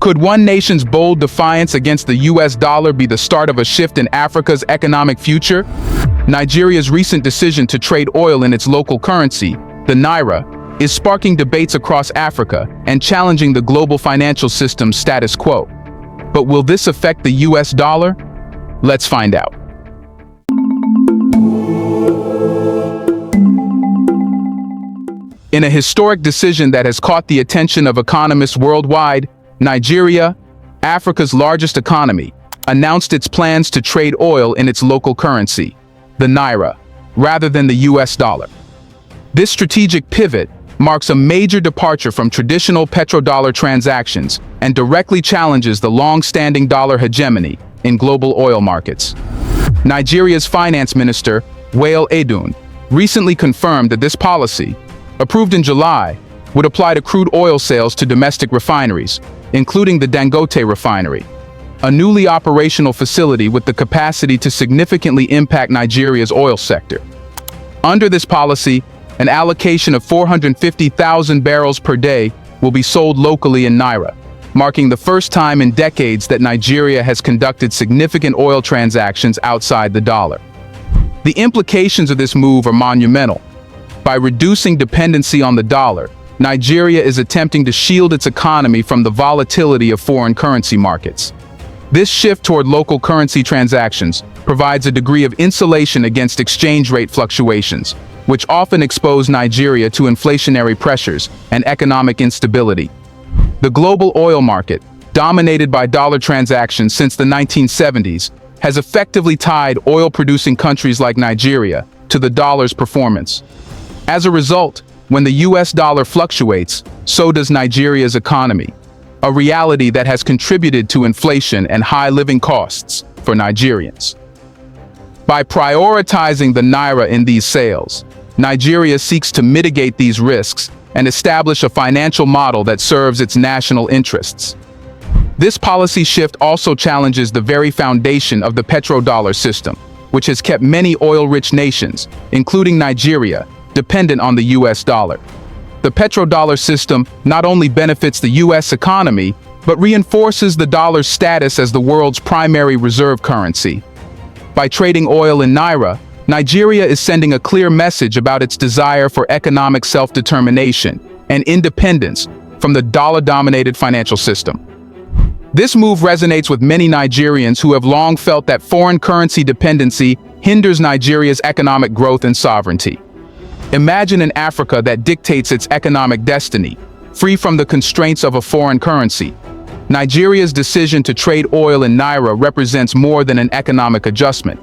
Could one nation's bold defiance against the US dollar be the start of a shift in Africa's economic future? Nigeria's recent decision to trade oil in its local currency, the Naira, is sparking debates across Africa and challenging the global financial system's status quo. But will this affect the US dollar? Let's find out. In a historic decision that has caught the attention of economists worldwide, Nigeria, Africa's largest economy, announced its plans to trade oil in its local currency, the Naira, rather than the US dollar. This strategic pivot marks a major departure from traditional petrodollar transactions and directly challenges the long-standing dollar hegemony in global oil markets. Nigeria's finance minister, Wale Edun, recently confirmed that this policy, approved in July, would apply to crude oil sales to domestic refineries, including the Dangote Refinery, a newly operational facility with the capacity to significantly impact Nigeria's oil sector. Under this policy, an allocation of 450,000 barrels per day will be sold locally in Naira, marking the first time in decades that Nigeria has conducted significant oil transactions outside the dollar. The implications of this move are monumental. By reducing dependency on the dollar, Nigeria is attempting to shield its economy from the volatility of foreign currency markets. This shift toward local currency transactions provides a degree of insulation against exchange rate fluctuations, which often expose Nigeria to inflationary pressures and economic instability. The global oil market, dominated by dollar transactions since the 1970s, has effectively tied oil-producing countries like Nigeria to the dollar's performance. As a result, when the US dollar fluctuates, so does Nigeria's economy, a reality that has contributed to inflation and high living costs for Nigerians. By prioritizing the Naira in these sales, Nigeria seeks to mitigate these risks and establish a financial model that serves its national interests. This policy shift also challenges the very foundation of the petrodollar system, which has kept many oil-rich nations, including Nigeria, dependent on the US dollar. The petrodollar system not only benefits the US economy, but reinforces the dollar's status as the world's primary reserve currency. By trading oil in Naira, Nigeria is sending a clear message about its desire for economic self-determination and independence from the dollar-dominated financial system. This move resonates with many Nigerians who have long felt that foreign currency dependency hinders Nigeria's economic growth and sovereignty. Imagine an Africa that dictates its economic destiny, free from the constraints of a foreign currency. Nigeria's decision to trade oil in Naira represents more than an economic adjustment.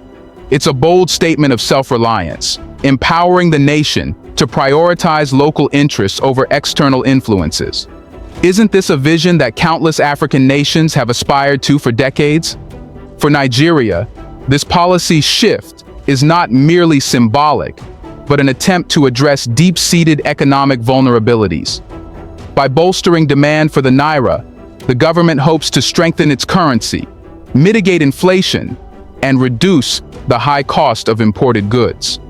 It's a bold statement of self-reliance, empowering the nation to prioritize local interests over external influences. Isn't this a vision that countless African nations have aspired to for decades? For Nigeria, this policy shift is not merely symbolic, but an attempt to address deep-seated economic vulnerabilities. By bolstering demand for the Naira, the government hopes to strengthen its currency, mitigate inflation, and reduce the high cost of imported goods.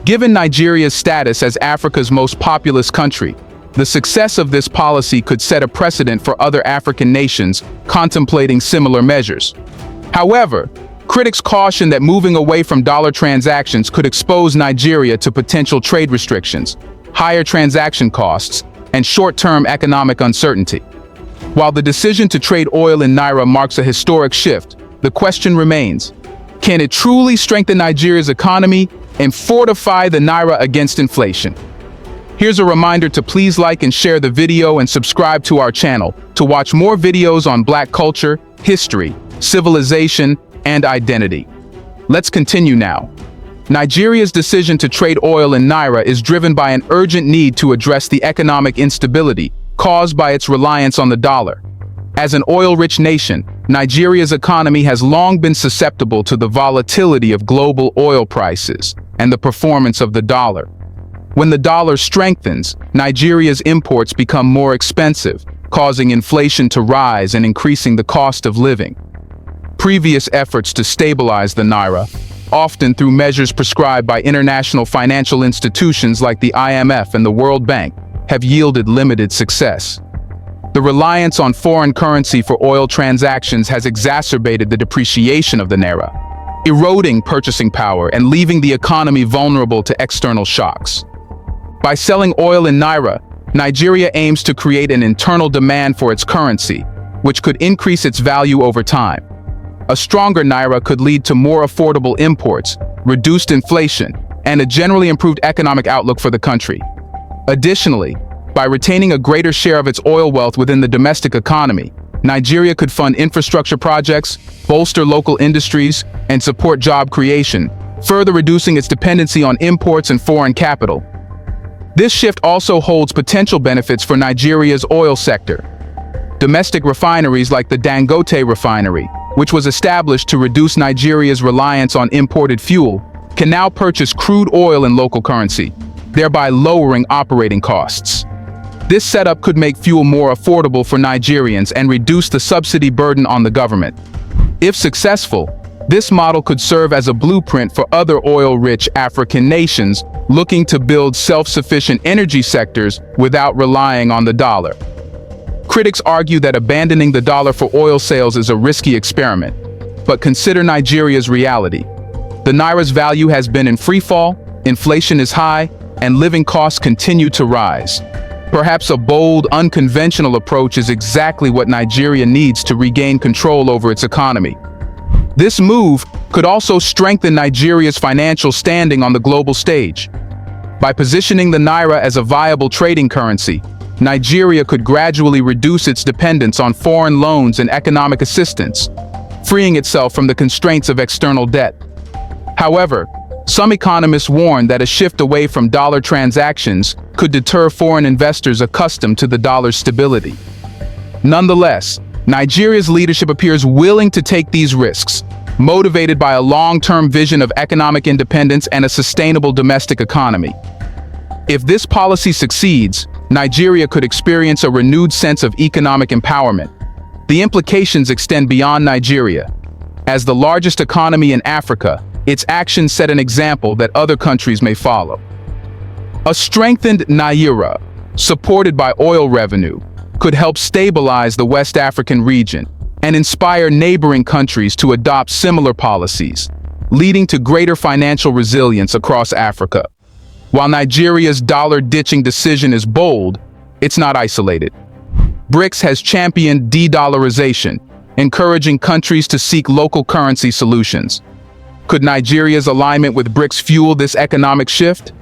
Given Nigeria's status as Africa's most populous country, the success of this policy could set a precedent for other African nations contemplating similar measures. However, critics caution that moving away from dollar transactions could expose Nigeria to potential trade restrictions, higher transaction costs, and short-term economic uncertainty. While the decision to trade oil in Naira marks a historic shift, the question remains, can it truly strengthen Nigeria's economy and fortify the Naira against inflation? Here's a reminder to please like and share the video and subscribe to our channel to watch more videos on Black culture, history, civilization, and identity. Let's continue now. Nigeria's decision to trade oil in Naira is driven by an urgent need to address the economic instability caused by its reliance on the dollar. As an oil-rich nation, Nigeria's economy has long been susceptible to the volatility of global oil prices and the performance of the dollar. When the dollar strengthens, Nigeria's imports become more expensive, causing inflation to rise and increasing the cost of living. Previous efforts to stabilize the Naira, often through measures prescribed by international financial institutions like the IMF and the World Bank, have yielded limited success. The The reliance on foreign currency for oil transactions has exacerbated the depreciation of the Naira, eroding purchasing power and leaving the economy vulnerable to external shocks. By selling oil in Naira, Nigeria aims to create an internal demand for its currency, which could increase its value over time. A stronger Naira could lead to more affordable imports, reduced inflation, and a generally improved economic outlook for the country. Additionally, by retaining a greater share of its oil wealth within the domestic economy, Nigeria could fund infrastructure projects, bolster local industries, and support job creation, further reducing its dependency on imports and foreign capital. This shift also holds potential benefits for Nigeria's oil sector. Domestic refineries like the Dangote Refinery, which was established to reduce Nigeria's reliance on imported fuel, can now purchase crude oil in local currency, thereby lowering operating costs. This setup could make fuel more affordable for Nigerians and reduce the subsidy burden on the government. If successful, this model could serve as a blueprint for other oil-rich African nations looking to build self-sufficient energy sectors without relying on the dollar. Critics argue that abandoning the dollar for oil sales is a risky experiment, but consider Nigeria's reality. The Naira's value has been in freefall, inflation is high, and living costs continue to rise. Perhaps a bold, unconventional approach is exactly what Nigeria needs to regain control over its economy. This move could also strengthen Nigeria's financial standing on the global stage. By positioning the Naira as a viable trading currency, Nigeria could gradually reduce its dependence on foreign loans and economic assistance, freeing itself from the constraints of external debt. However, some economists warn that a shift away from dollar transactions could deter foreign investors accustomed to the dollar's stability. Nonetheless, Nigeria's leadership appears willing to take these risks, motivated by a long-term vision of economic independence and a sustainable domestic economy. If this policy succeeds, Nigeria could experience a renewed sense of economic empowerment. The implications extend beyond Nigeria. As the largest economy in Africa, its actions set an example that other countries may follow. A strengthened Naira, supported by oil revenue, could help stabilize the West African region and inspire neighboring countries to adopt similar policies, leading to greater financial resilience across Africa. While Nigeria's dollar-ditching decision is bold, it's not isolated. BRICS has championed de-dollarization, encouraging countries to seek local currency solutions. Could Nigeria's alignment with BRICS fuel this economic shift?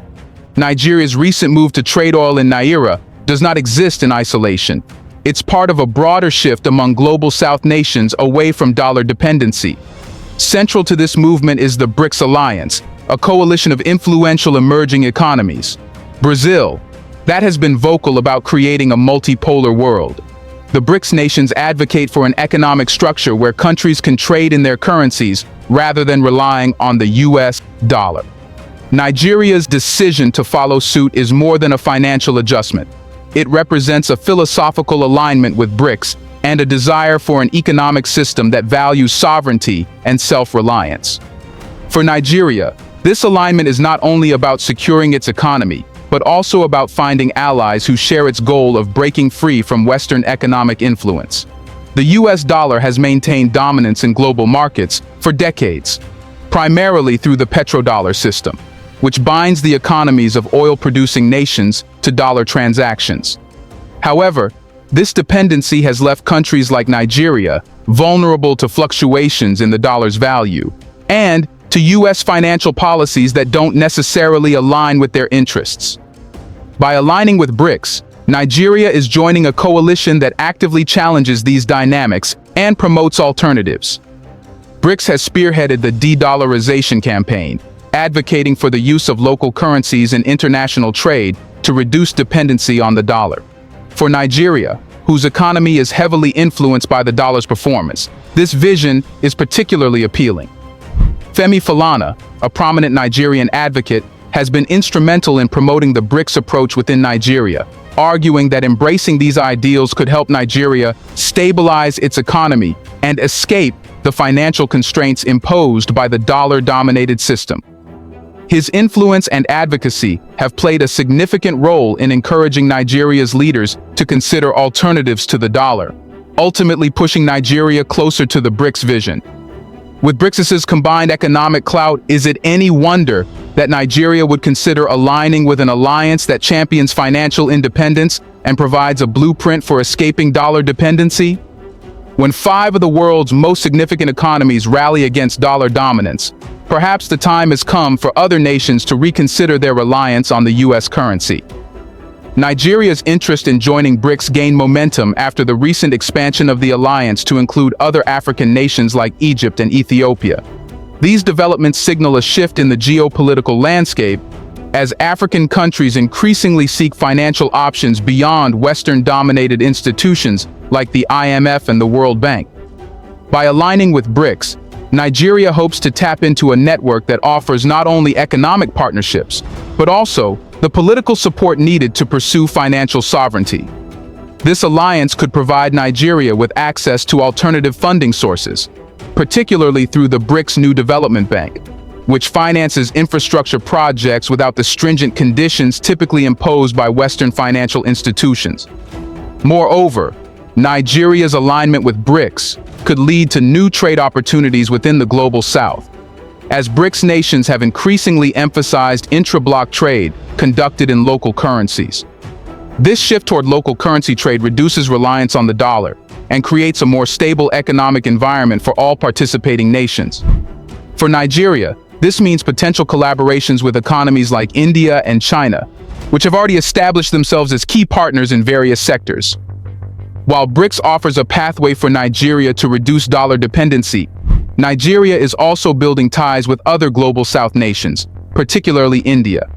Nigeria's recent move to trade oil in Naira does not exist in isolation. It's part of a broader shift among global South nations away from dollar dependency. Central to this movement is the BRICS alliance, a coalition of influential emerging economies. Brazil, that has been vocal about creating a multipolar world. The BRICS nations advocate for an economic structure where countries can trade in their currencies rather than relying on the US dollar. Nigeria's decision to follow suit is more than a financial adjustment. It represents a philosophical alignment with BRICS and a desire for an economic system that values sovereignty and self-reliance. For Nigeria, this alignment is not only about securing its economy, but also about finding allies who share its goal of breaking free from Western economic influence. The US dollar has maintained dominance in global markets for decades, primarily through the petrodollar system, which binds the economies of oil-producing nations to dollar transactions. However, this dependency has left countries like Nigeria vulnerable to fluctuations in the dollar's value, and to US financial policies that don't necessarily align with their interests. By aligning with BRICS, Nigeria is joining a coalition that actively challenges these dynamics and promotes alternatives. BRICS has spearheaded the de-dollarization campaign, advocating for the use of local currencies in international trade to reduce dependency on the dollar. For Nigeria, whose economy is heavily influenced by the dollar's performance, this vision is particularly appealing. Femi Falana, a prominent Nigerian advocate, has been instrumental in promoting the BRICS approach within Nigeria, arguing that embracing these ideals could help Nigeria stabilize its economy and escape the financial constraints imposed by the dollar-dominated system. His influence and advocacy have played a significant role in encouraging Nigeria's leaders to consider alternatives to the dollar, ultimately pushing Nigeria closer to the BRICS vision. With BRICS' combined economic clout, is it any wonder that Nigeria would consider aligning with an alliance that champions financial independence and provides a blueprint for escaping dollar dependency? When 5 of the world's most significant economies rally against dollar dominance, perhaps the time has come for other nations to reconsider their reliance on the US currency. Nigeria's interest in joining BRICS gained momentum after the recent expansion of the alliance to include other African nations like Egypt and Ethiopia. These developments signal a shift in the geopolitical landscape as African countries increasingly seek financial options beyond Western-dominated institutions like the IMF and the World Bank. By aligning with BRICS, Nigeria hopes to tap into a network that offers not only economic partnerships, but also the political support needed to pursue financial sovereignty. This alliance could provide Nigeria with access to alternative funding sources, particularly through the BRICS New Development Bank, which finances infrastructure projects without the stringent conditions typically imposed by Western financial institutions. Moreover, Nigeria's alignment with BRICS could lead to new trade opportunities within the global South, as BRICS nations have increasingly emphasized intra-block trade conducted in local currencies. This shift toward local currency trade reduces reliance on the dollar and creates a more stable economic environment for all participating nations. For Nigeria, this means potential collaborations with economies like India and China, which have already established themselves as key partners in various sectors. While BRICS offers a pathway for Nigeria to reduce dollar dependency, Nigeria is also building ties with other global South nations, particularly India.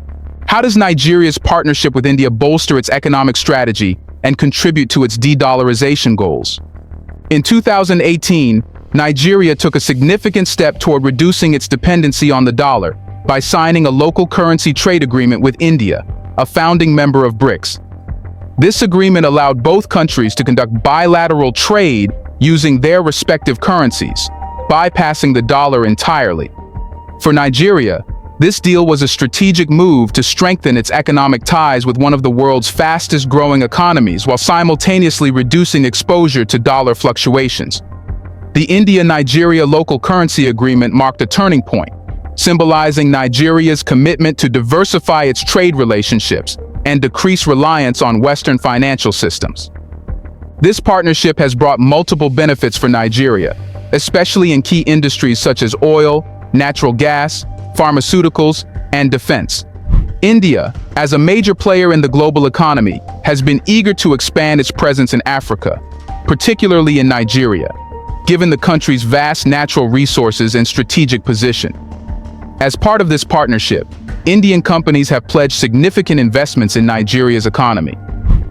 How does Nigeria's partnership with India bolster its economic strategy and contribute to its de-dollarization goals? In 2018, Nigeria took a significant step toward reducing its dependency on the dollar by signing a local currency trade agreement with India, a founding member of BRICS. This agreement allowed both countries to conduct bilateral trade using their respective currencies, bypassing the dollar entirely. For Nigeria, this deal was a strategic move to strengthen its economic ties with one of the world's fastest-growing economies while simultaneously reducing exposure to dollar fluctuations. The India-Nigeria local currency agreement marked a turning point, symbolizing Nigeria's commitment to diversify its trade relationships and decrease reliance on Western financial systems. This partnership has brought multiple benefits for Nigeria, especially in key industries such as oil, natural gas, pharmaceuticals, and defense. India, as a major player in the global economy, has been eager to expand its presence in Africa, particularly in Nigeria, given the country's vast natural resources and strategic position. As part of this partnership, Indian companies have pledged significant investments in Nigeria's economy.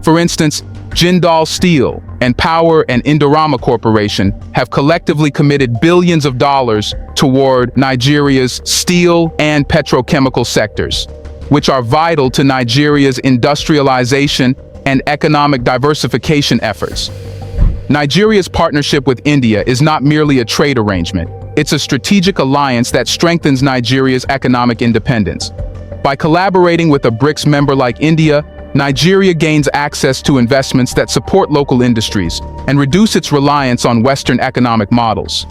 For instance, Jindal Steel and Power and Indorama Corporation have collectively committed billions of dollars toward Nigeria's steel and petrochemical sectors, which are vital to Nigeria's industrialization and economic diversification efforts. Nigeria's partnership with India is not merely a trade arrangement. It's a strategic alliance that strengthens Nigeria's economic independence. By collaborating with a BRICS member like India, Nigeria gains access to investments that support local industries and reduce its reliance on Western economic models.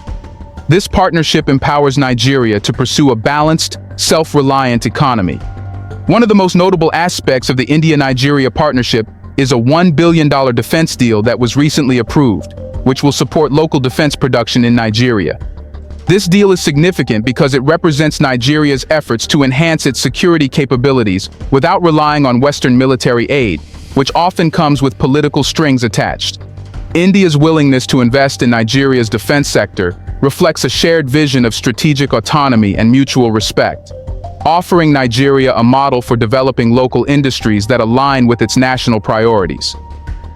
This partnership empowers Nigeria to pursue a balanced, self-reliant economy. One of the most notable aspects of the India-Nigeria partnership is a $1 billion defense deal that was recently approved, which will support local defense production in Nigeria. This deal is significant because it represents Nigeria's efforts to enhance its security capabilities without relying on Western military aid, which often comes with political strings attached. India's willingness to invest in Nigeria's defense sector reflects a shared vision of strategic autonomy and mutual respect, offering Nigeria a model for developing local industries that align with its national priorities.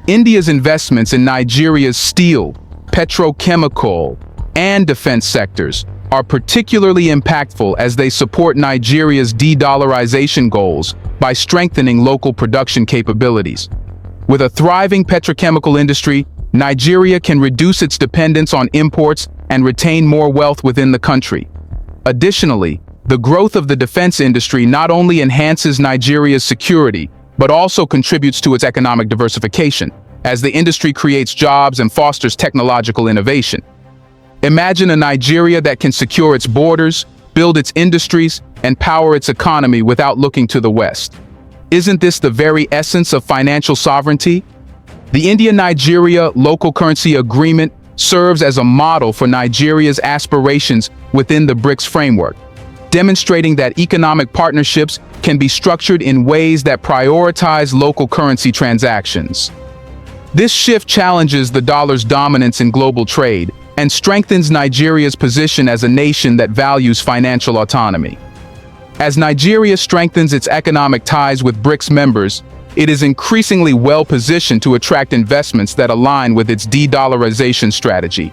India's investments in Nigeria's steel, petrochemical, and defense sectors are particularly impactful as they support Nigeria's de-dollarization goals by strengthening local production capabilities. With a thriving petrochemical industry, Nigeria can reduce its dependence on imports and retain more wealth within the country. Additionally, The growth of the defense industry not only enhances Nigeria's security, but also contributes to its economic diversification, as the industry creates jobs and fosters technological innovation. Imagine a Nigeria that can secure its borders, build its industries, and power its economy without looking to the West. Isn't this the very essence of financial sovereignty? The India-Nigeria Local Currency Agreement serves as a model for Nigeria's aspirations within the BRICS framework, demonstrating that economic partnerships can be structured in ways that prioritize local currency transactions. This shift challenges the dollar's dominance in global trade and strengthens Nigeria's position as a nation that values financial autonomy. As Nigeria strengthens its economic ties with BRICS members, it is increasingly well-positioned to attract investments that align with its de-dollarization strategy.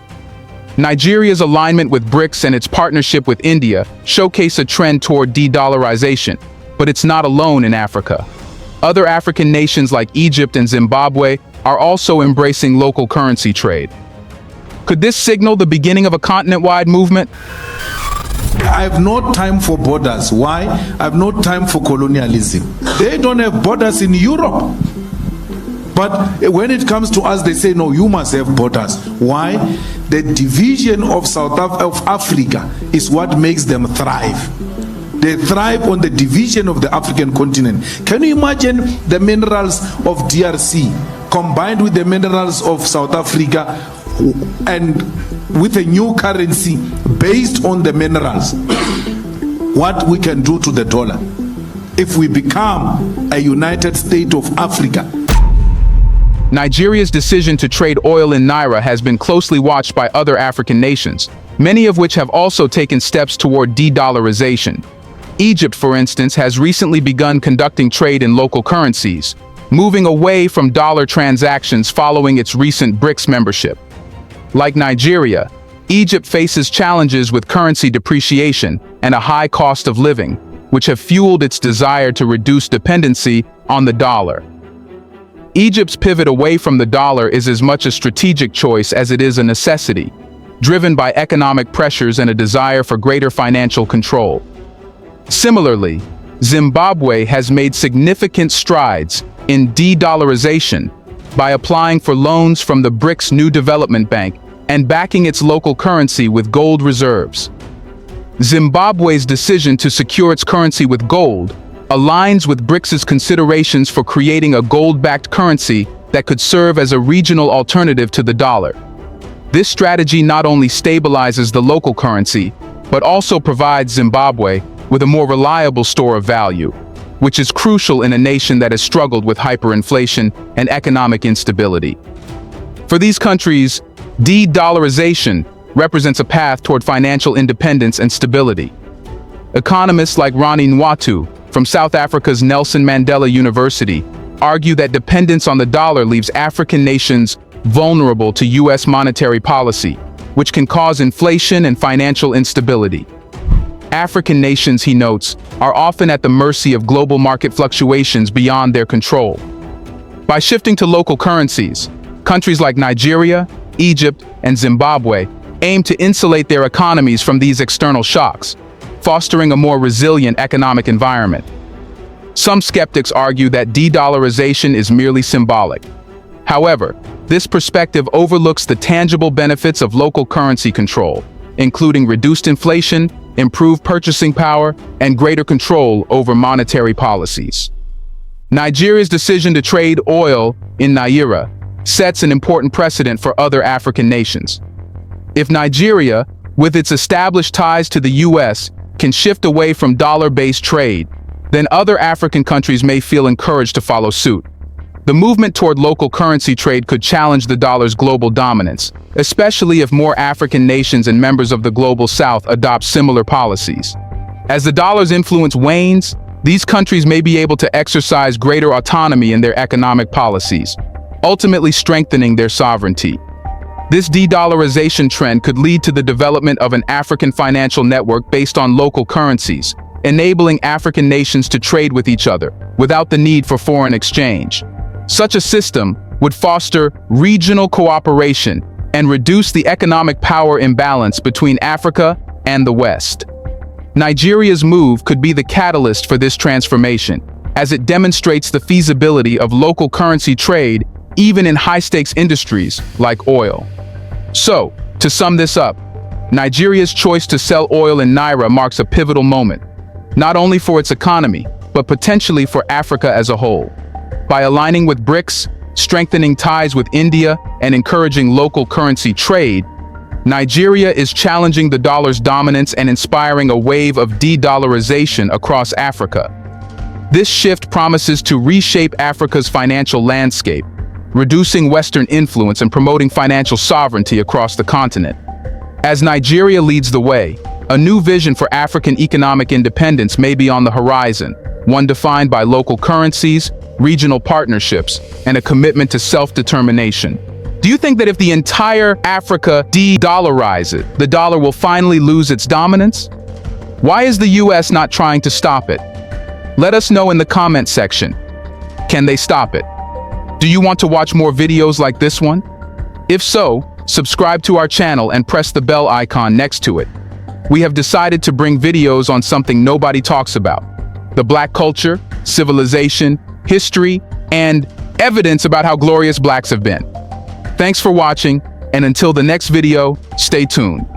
Nigeria's alignment with BRICS and its partnership with India showcase a trend toward de-dollarization, but it's not alone in Africa. Other African nations like Egypt and Zimbabwe are also embracing local currency trade. Could this signal the beginning of a continent-wide movement? I have no time for borders. Why? I have no time for colonialism. They don't have borders in Europe. But when it comes to us, they say, no, you must have borders. Why? The division of of Africa is what makes them thrive. They thrive on the division of the African continent. Can you imagine the minerals of DRC combined with the minerals of South Africa and with a new currency based on the minerals? What we can do to the dollar if we become a United States of Africa? Nigeria's decision to trade oil in Naira has been closely watched by other African nations, many of which have also taken steps toward de-dollarization. Egypt, for instance, has recently begun conducting trade in local currencies, moving away from dollar transactions following its recent BRICS membership. Like Nigeria, Egypt faces challenges with currency depreciation and a high cost of living, which have fueled its desire to reduce dependency on the dollar. Egypt's pivot away from the dollar is as much a strategic choice as it is a necessity, driven by economic pressures and a desire for greater financial control. Similarly, Zimbabwe has made significant strides in de-dollarization by applying for loans from the BRICS New Development Bank and backing its local currency with gold reserves. Zimbabwe's decision to secure its currency with gold aligns with BRICS's considerations for creating a gold-backed currency that could serve as a regional alternative to the dollar. This strategy not only stabilizes the local currency, but also provides Zimbabwe with a more reliable store of value, which is crucial in a nation that has struggled with hyperinflation and economic instability. For these countries, de-dollarization represents a path toward financial independence and stability. Economists like Ronnie Nwatu from South Africa's Nelson Mandela University argue that dependence on the dollar leaves African nations vulnerable to U.S. monetary policy, which can cause inflation and financial instability. African nations, he notes, are often at the mercy of global market fluctuations beyond their control. By shifting to local currencies, countries like Nigeria, Egypt, and Zimbabwe aim to insulate their economies from these external shocks, fostering a more resilient economic environment. Some skeptics argue that de-dollarization is merely symbolic. However, this perspective overlooks the tangible benefits of local currency control, including reduced inflation, improved purchasing power, and greater control over monetary policies. Nigeria's decision to trade oil in Naira sets an important precedent for other African nations. If Nigeria, with its established ties to the U.S., can shift away from dollar-based trade, then other African countries may feel encouraged to follow suit. The movement toward local currency trade could challenge the dollar's global dominance, especially if more African nations and members of the Global South adopt similar policies. As the dollar's influence wanes, these countries may be able to exercise greater autonomy in their economic policies, ultimately strengthening their sovereignty. This de-dollarization trend could lead to the development of an African financial network based on local currencies, enabling African nations to trade with each other without the need for foreign exchange. Such a system would foster regional cooperation and reduce the economic power imbalance between Africa and the West. Nigeria's move could be the catalyst for this transformation, as it demonstrates the feasibility of local currency trade even in high-stakes industries like oil. So, to sum this up, Nigeria's choice to sell oil in Naira marks a pivotal moment, not only for its economy, but potentially for Africa as a whole. By aligning with BRICS, strengthening ties with India, and encouraging local currency trade, Nigeria is challenging the dollar's dominance and inspiring a wave of de-dollarization across Africa. This shift promises to reshape Africa's financial landscape, reducing Western influence and promoting financial sovereignty across the continent. As Nigeria leads the way, a new vision for African economic independence may be on the horizon, one defined by local currencies, regional partnerships, and a commitment to self-determination. Do you think that if the entire Africa de-dollarizes, the dollar will finally lose its dominance? Why is the US not trying to stop it? Let us know in the comment section. Can they stop it? Do you want to watch more videos like this one? If so, subscribe to our channel and press the bell icon next to it. We have decided to bring videos on something nobody talks about: the Black culture, civilization, history, and evidence about how glorious Blacks have been. Thanks for watching, and until the next video, stay tuned.